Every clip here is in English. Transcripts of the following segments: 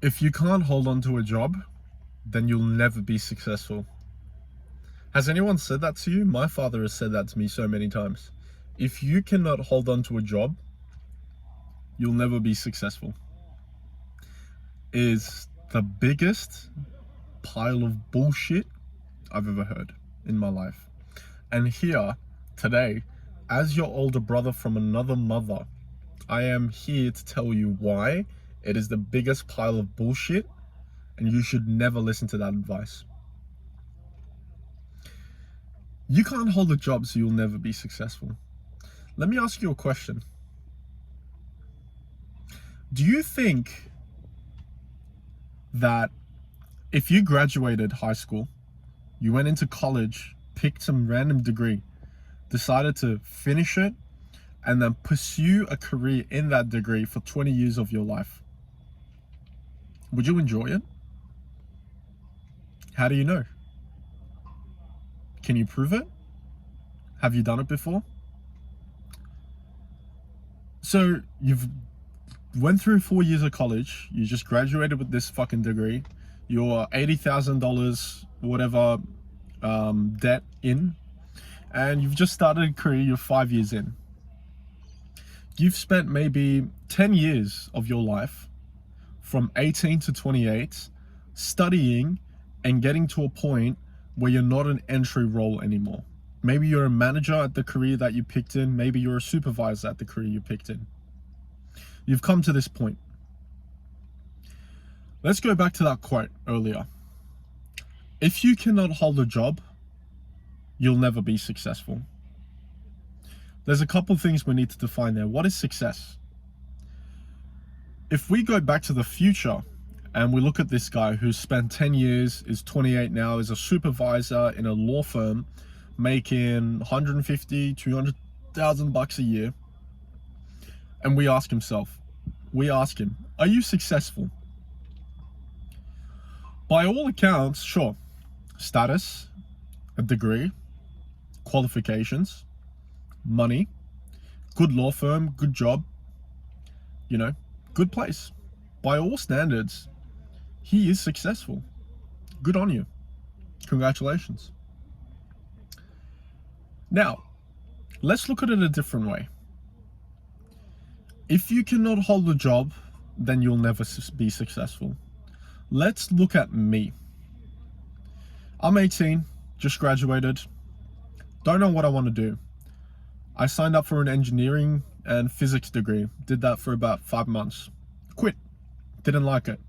If you can't hold on to a job, then you'll never be successful. Has anyone said that to you? My father has said that to me so many times. If you cannot hold on to a job, you'll never be successful. Is the biggest pile of bullshit I've ever heard in my life. And here, today, as your older brother from another mother, I am here to tell you why it is the biggest pile of bullshit and you should never listen to that advice. You can't hold a job, so you'll never be successful. Let me ask you a question. Do you think that if you graduated high school, you went into college, picked some random degree, decided to finish it, and then pursue a career in that degree for 20 years of your life, would you enjoy it? How do you know? Can you prove it? Have you done it before? So you've went through 4 years of college, you just graduated with this fucking degree, you're $80,000, whatever, debt in, and you've just started a career, you're 5 years in. You've spent maybe 10 years of your life, from 18 to 28, studying and getting to a point where you're not an entry role anymore. Maybe you're a manager at the career that you picked in, maybe you're a supervisor at the career you picked in. You've come to this point. Let's go back to that quote earlier. If you cannot hold a job, you'll never be successful. There's a couple things we need to define there. What is success? If we go back to the future and we look at this guy who's spent 10 years, is 28 now, is a supervisor in a law firm, making 150, 200,000 bucks a year. And we ask him, are you successful? By all accounts, sure. Status, a degree, qualifications, money, good law firm, good job, good place. By all standards, he is successful. Good on you. Congratulations. Now, let's look at it a different way. If you cannot hold a job, then you'll never be successful. Let's look at me. I'm 18, just graduated, don't know what I want to do. I signed up for an engineering and physics degree, did that for about 5 months, quit, didn't like it.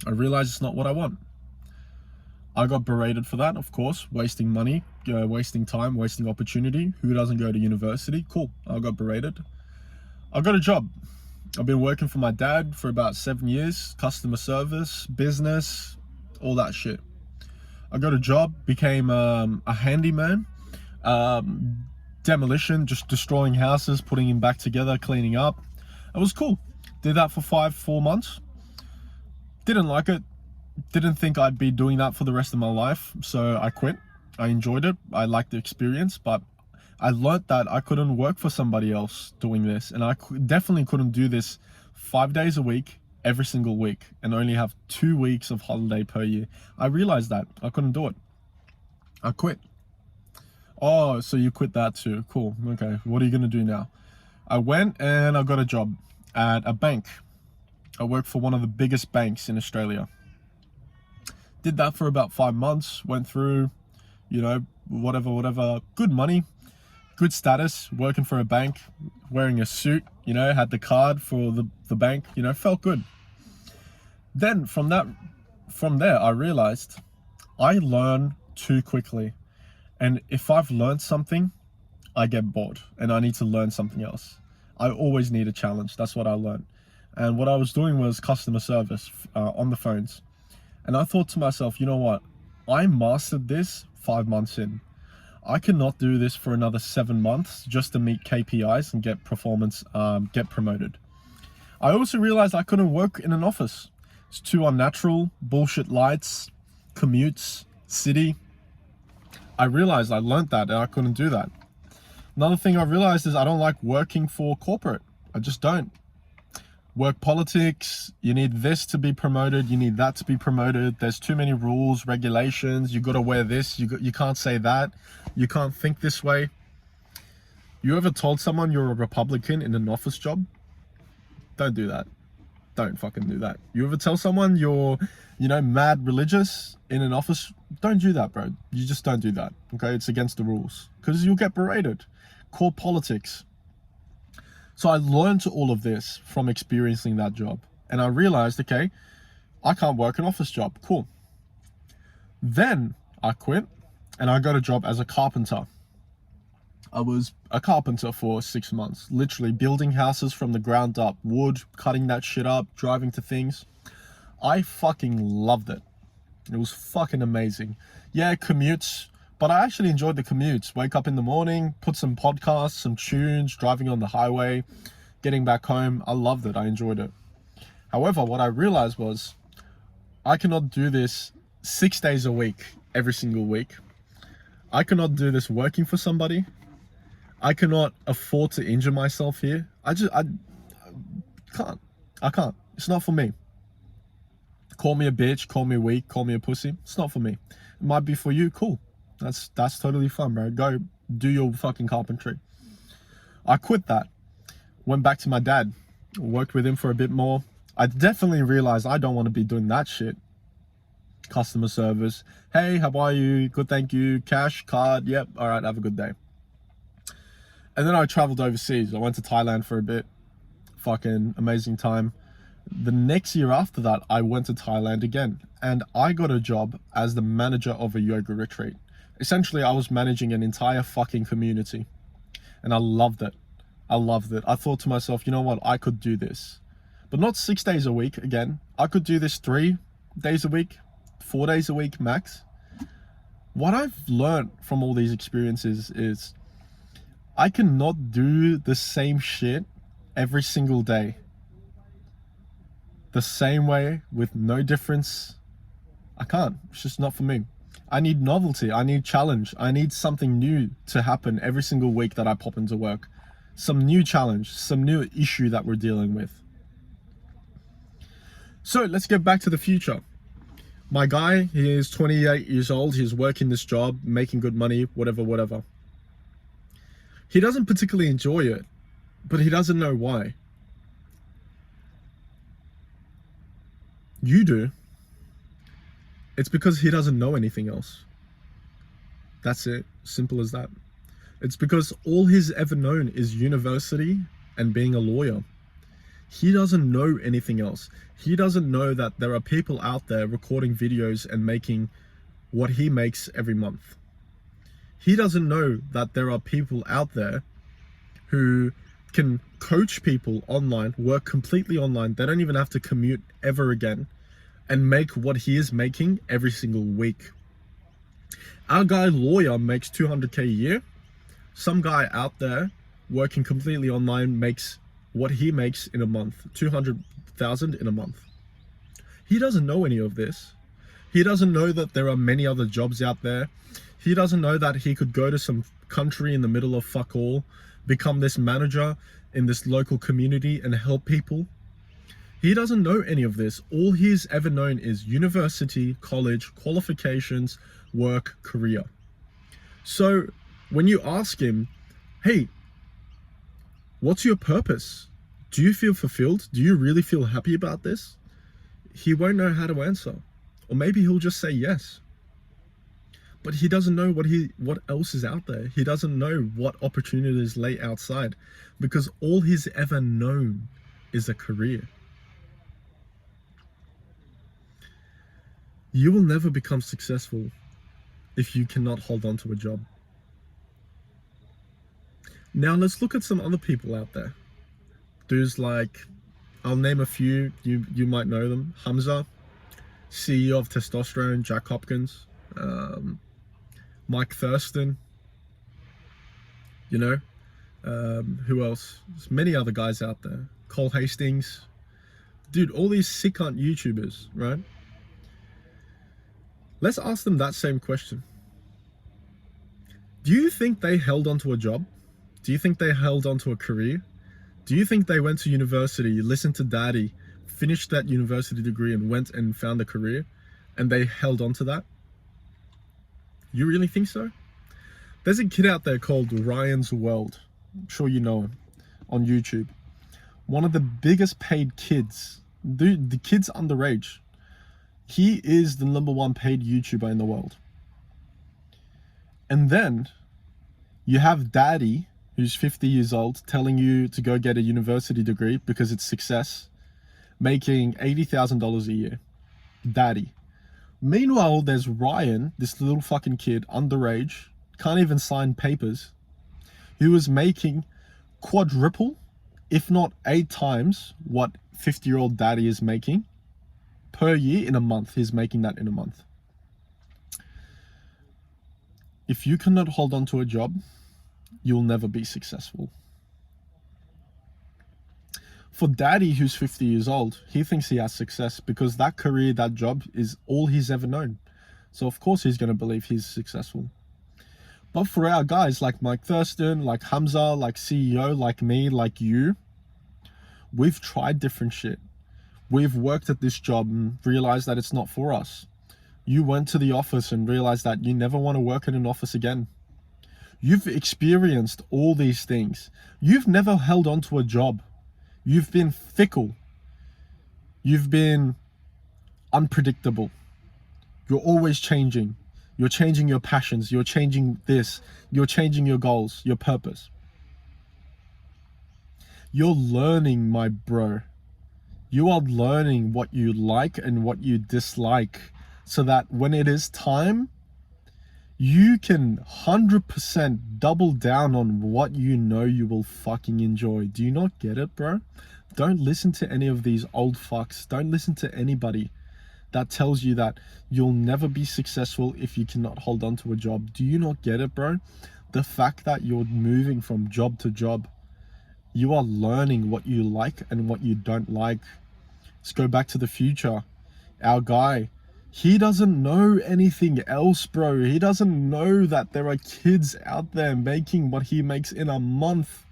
I realized it's not what I want. I got berated for that, of course, wasting money, wasting time, wasting opportunity. Who doesn't go to university? Cool, I got berated. I got a job. I've been working for my dad for about 7 years, customer service, business, all that shit. I got a job, became a handyman, demolition, just destroying houses, putting them back together, cleaning up. It was cool. Did that for 4 months. Didn't like it. Didn't think I'd be doing that for the rest of my life, so I quit. I enjoyed it. I liked the experience, but I learned that I couldn't work for somebody else doing this, and I definitely couldn't do this 5 days a week, every single week, and only have 2 weeks of holiday per year. I realized that I couldn't do it. I quit. Oh, so you quit that too? Cool. Okay, what are you gonna do now? I went and I got a job at a bank. I worked for one of the biggest banks in Australia. Did that for about 5 months, went through, whatever, good money, good status, working for a bank, wearing a suit, had the card for the bank, felt good. Then from there, I realized I learn too quickly. And if I've learned something, I get bored and I need to learn something else. I always need a challenge. That's what I learned. And what I was doing was customer service on the phones. And I thought to myself, you know what? I mastered this 5 months in. I cannot do this for another 7 months just to meet KPIs and get performance, get promoted. I also realized I couldn't work in an office. It's too unnatural, bullshit lights, commutes, city. I realized I learned that and I couldn't do that. Another thing I realized is I don't like working for corporate. I just don't. Work politics, you need this to be promoted, you need that to be promoted. There's too many rules, regulations. You got to wear this, you can't say that, you can't think this way. You ever told someone you're a Republican in an office job? Don't do that. Don't fucking do that. You ever tell someone you're, mad religious in an office? Don't do that, bro. You just don't do that, okay? It's against the rules, because you'll get berated. Core politics. So I learned all of this from experiencing that job. And I realized, okay, I can't work an office job. Cool. Then I quit and I got a job as a carpenter. I was a carpenter for 6 months, literally building houses from the ground up, wood, cutting that shit up, driving to things. I fucking loved it. It was fucking amazing. Yeah, commutes, but I actually enjoyed the commutes. Wake up in the morning, put some podcasts, some tunes, driving on the highway, getting back home. I loved it. I enjoyed it. However, what I realized was I cannot do this 6 days a week, every single week. I cannot do this working for somebody. I cannot afford to injure myself here. I can't. I can't. It's not for me. Call me a bitch, call me weak, call me a pussy. It's not for me. It might be for you. Cool. That's totally fun, bro. Go do your fucking carpentry. I quit that. Went back to my dad. Worked with him for a bit more. I definitely realized I don't want to be doing that shit. Customer service. Hey, how are you? Good, thank you. Cash, card. Yep. All right. Have a good day. And then I traveled overseas. I went to Thailand for a bit. Fucking amazing time. The next year after that, I went to Thailand again. And I got a job as the manager of a yoga retreat. Essentially, I was managing an entire fucking community. And I loved it. I loved it. I thought to myself, you know what? I could do this. But not 6 days a week again. I could do this 3 days a week, 4 days a week max. What I've learned from all these experiences is I cannot do the same shit every single day. The same way with no difference. I can't. It's just not for me. I need novelty. I need challenge. I need something new to happen every single week that I pop into work. Some new challenge, some new issue that we're dealing with. So let's get back to the future. My guy, he is 28 years old. He's working this job, making good money, whatever. He doesn't particularly enjoy it, but he doesn't know why. You do. It's because he doesn't know anything else. That's it. Simple as that. It's because all he's ever known is university and being a lawyer. He doesn't know anything else. He doesn't know that there are people out there recording videos and making what he makes every month. He doesn't know that there are people out there who can coach people online, work completely online. They don't even have to commute ever again and make what he is making every single week. Our guy lawyer makes 200K a year. Some guy out there working completely online makes what he makes in a month, 200,000 in a month. He doesn't know any of this. He doesn't know that there are many other jobs out there. He doesn't know that he could go to some country in the middle of fuck all, become this manager in this local community and help people. He doesn't know any of this. All he's ever known is university, college, qualifications, work, career. So when you ask him, hey, what's your purpose? Do you feel fulfilled? Do you really feel happy about this? He won't know how to answer. Or maybe he'll just say yes. But he doesn't know what else is out there. He doesn't know what opportunities lay outside, because all he's ever known is a career. You will never become successful if you cannot hold on to a job. Now let's look at some other people out there. Dudes like, I'll name a few, you might know them. Hamza, CEO of Testosterone, Jack Hopkins, Mike Thurston, who else? There's many other guys out there. Cole Hastings. Dude, all these sick cunt YouTubers, right? Let's ask them that same question. Do you think they held onto a job? Do you think they held onto a career? Do you think they went to university, listened to daddy, finished that university degree and went and found a career and they held on to that? You really think so? There's a kid out there called Ryan's World. I'm sure you know him, on YouTube. One of the biggest paid kids. Dude, the kid's underage. He is the #1 paid YouTuber in the world. And then you have daddy, who's 50 years old, telling you to go get a university degree because it's success, making $80,000 a year. Daddy. Meanwhile, there's Ryan, this little fucking kid, underage, can't even sign papers, who was making quadruple, if not 8 times, what 50-year-old daddy is making per year in a month. He's making that in a month. If you cannot hold on to a job, you'll never be successful. For daddy, who's 50 years old, he thinks he has success because that career, that job is all he's ever known. So of course he's going to believe he's successful. But for our guys like Mike Thurston, like Hamza, like CEO, like me, like you, we've tried different shit. We've worked at this job and realized that it's not for us. You went to the office and realized that you never want to work in an office again. You've experienced all these things. You've never held on to a job. You've been fickle. You've been unpredictable. You're always changing. You're changing your passions. You're changing this. You're changing your goals, your purpose. You're learning, my bro. You are learning what you like and what you dislike so that when it is time, you can 100% double down on what you know you will fucking enjoy. Do you not get it, bro? Don't listen to any of these old fucks. Don't listen to anybody that tells you that you'll never be successful if you cannot hold on to a job. Do you not get it, bro? The fact that you're moving from job to job, you are learning what you like and what you don't like. Let's go back to the future. Our guy, he doesn't know anything else, bro. He doesn't know that there are kids out there making what he makes in a month.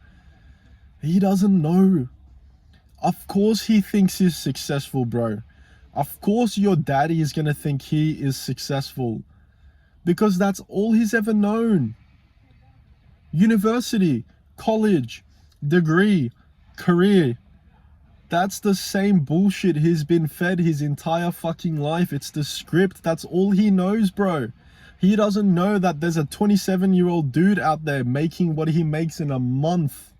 He doesn't know. Of course he thinks he's successful, bro. Of course your daddy is gonna think he is successful because that's all he's ever known. University, college, degree, career. That's the same bullshit he's been fed his entire fucking life. It's the script. That's all he knows, bro. He doesn't know that there's a 27-year-old dude out there making what he makes in a month.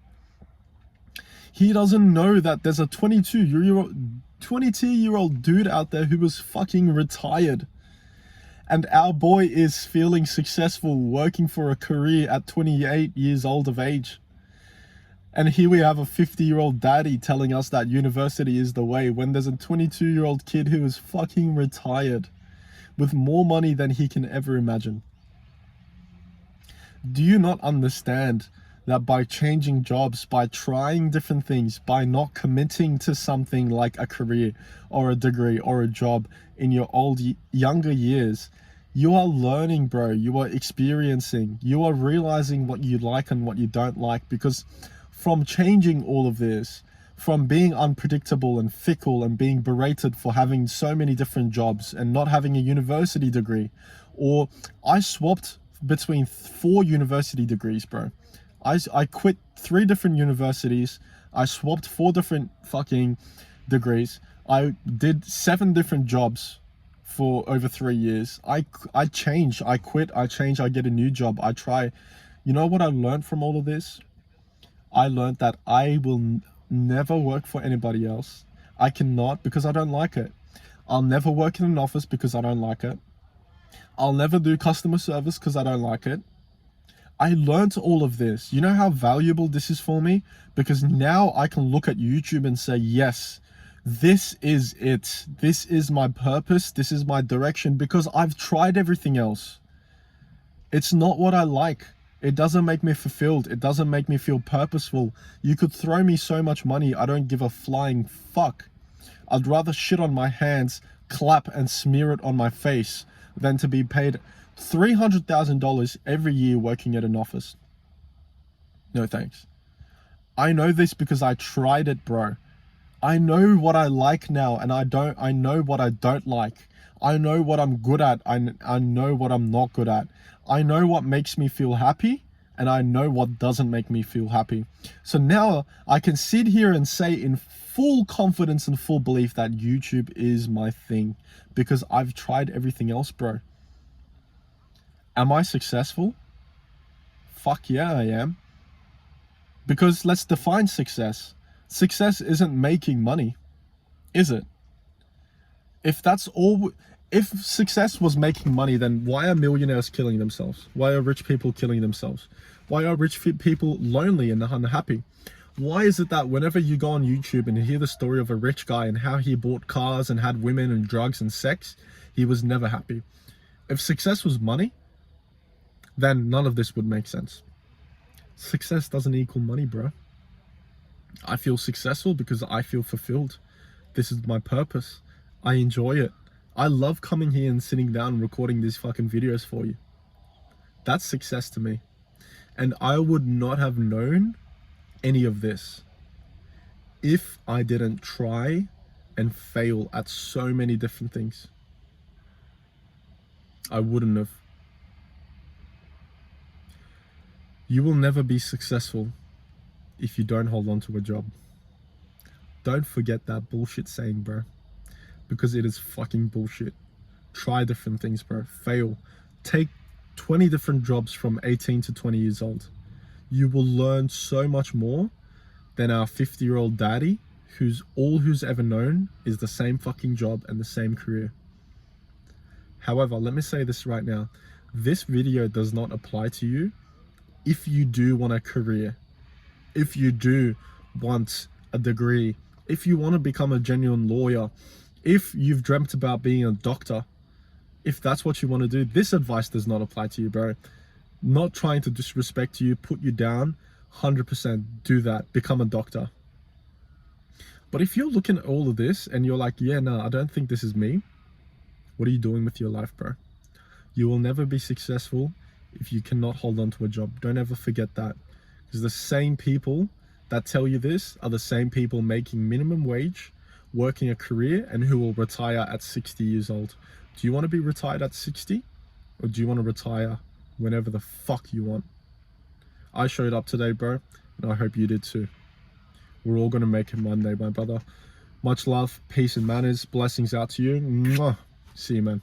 He doesn't know that there's a 22-year-old dude out there who was fucking retired. And our boy is feeling successful working for a career at 28 years old of age. And here we have a 50-year-old daddy telling us that university is the way when there's a 22-year-old kid who is fucking retired with more money than he can ever imagine. Do you not understand that by changing jobs, by trying different things, by not committing to something like a career or a degree or a job in your younger years, you are learning, bro. You are experiencing. You are realizing what you like and what you don't like, because from changing all of this, from being unpredictable and fickle and being berated for having so many different jobs and not having a university degree, or I swapped between 4 university degrees, bro. I quit 3 different universities. I swapped 4 different fucking degrees. I did 7 different jobs for over 3 years. I change, I quit, I change, I get a new job, I try. You know what I learned from all of this? I learned that I will never work for anybody else. I cannot, because I don't like it. I'll never work in an office because I don't like it. I'll never do customer service because I don't like it. I learned all of this. You know how valuable this is for me? Because now I can look at YouTube and say, yes, this is it. This is my purpose. This is my direction, because I've tried everything else. It's not what I like. It doesn't make me fulfilled. It doesn't make me feel purposeful. You could throw me so much money, I don't give a flying fuck. I'd rather shit on my hands, clap and smear it on my face than to be paid $300,000 every year working at an office. No thanks. I know this because I tried it, bro. I know what I like now, and I know what I don't like. I know what I'm good at. I know what I'm not good at. I know what makes me feel happy, and I know what doesn't make me feel happy. So now I can sit here and say in full confidence and full belief that YouTube is my thing, because I've tried everything else, bro. Am I successful? Fuck yeah, I am. Because let's define success. Success isn't making money, is it? If success was making money, then why are millionaires killing themselves? Why are rich people killing themselves? Why are rich people lonely and unhappy? Why is it that whenever you go on YouTube and you hear the story of a rich guy and how he bought cars and had women and drugs and sex, he was never happy? If success was money, then none of this would make sense. Success doesn't equal money, bro. I feel successful because I feel fulfilled. This is my purpose. I enjoy it. I love coming here and sitting down and recording these fucking videos for you. That's success to me. And I would not have known any of this if I didn't try and fail at so many different things. I wouldn't have. You will never be successful if you don't hold on to a job. Don't forget that bullshit saying, bro, because it is fucking bullshit. Try different things, bro. Fail. Take 20 different jobs from 18 to 20 years old. You will learn so much more than our 50-year-old daddy who's ever known is the same fucking job and the same career. However, let me say this right now. This video does not apply to you if you do want a career, if you do want a degree, if you want to become a genuine lawyer, if you've dreamt about being a doctor, if that's what you want to do, this advice does not apply to you, bro. Not trying to disrespect you, put you down, 100% do that, become a doctor. But if you're looking at all of this and you're like, yeah, no, I don't think this is me, what are you doing with your life, bro? You will never be successful if you cannot hold on to a job. Don't ever forget that. Because the same people that tell you this are the same people making minimum wage, working a career, and who will retire at 60 years old. Do you want to be retired at 60? Or do you want to retire whenever the fuck you want? I showed up today, bro, and I hope you did too. We're all going to make it one day, my brother. Much love, peace and manners. Blessings out to you. Mwah. See you, man.